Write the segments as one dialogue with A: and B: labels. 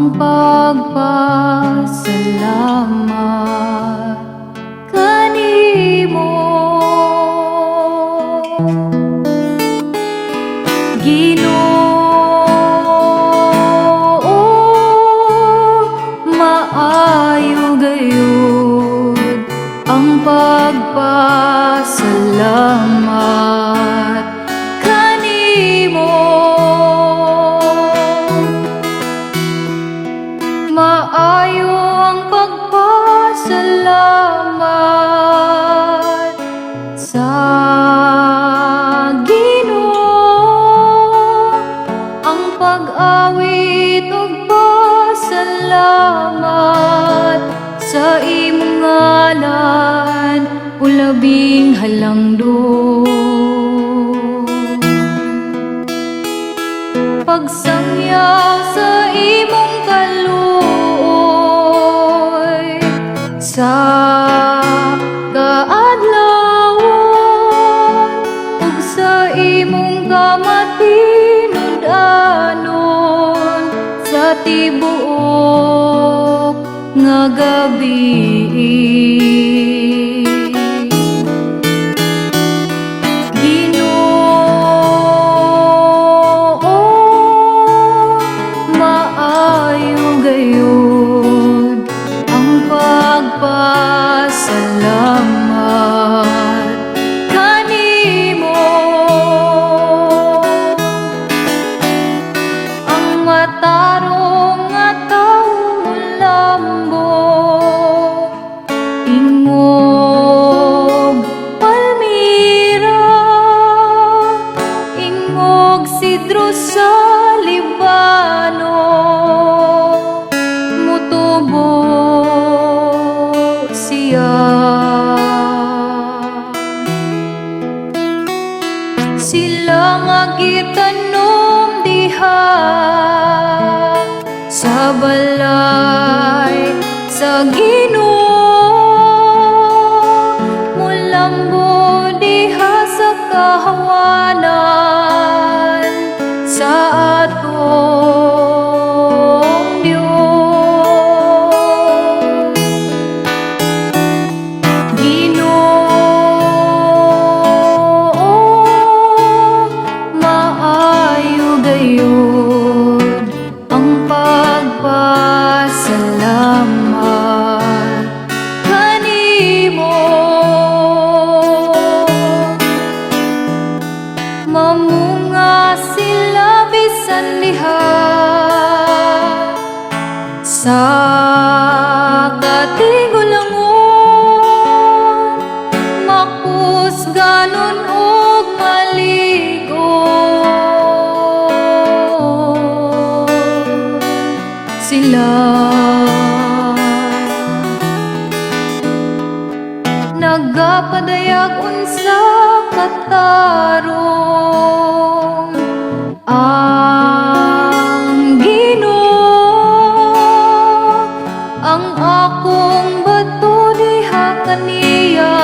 A: ang pagpasalamat kanimo, Ginoo. Maayo gayud ang pagpasalamat kanimo. Maayo ang pagpasalamat sa Ginoo, ang pag-awit ug pasalamat sa imong ngalan o labing halangdon. Pagsangyaw sa imong kaluoy sa kaadlawon ug sa imong kamatinud-anon sa tibuok nga gabi. Salamat kanimo, ang matarong nga tawo lambo, ingog palmira, ingog sidro sa Libano, mutubo sila nga gitanom diha sa balay sa Ginoo, mulambo diha sa kahawanan sa atong Dios. Salamat kanimo, mamunga sila bisan diha sa katigulangon, makusganon ug maligo sila. Nagapadayag unsa katarong ang Ginoo, ang akong bato diha kaniya,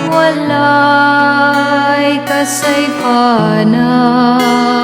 A: walay kasaypanan.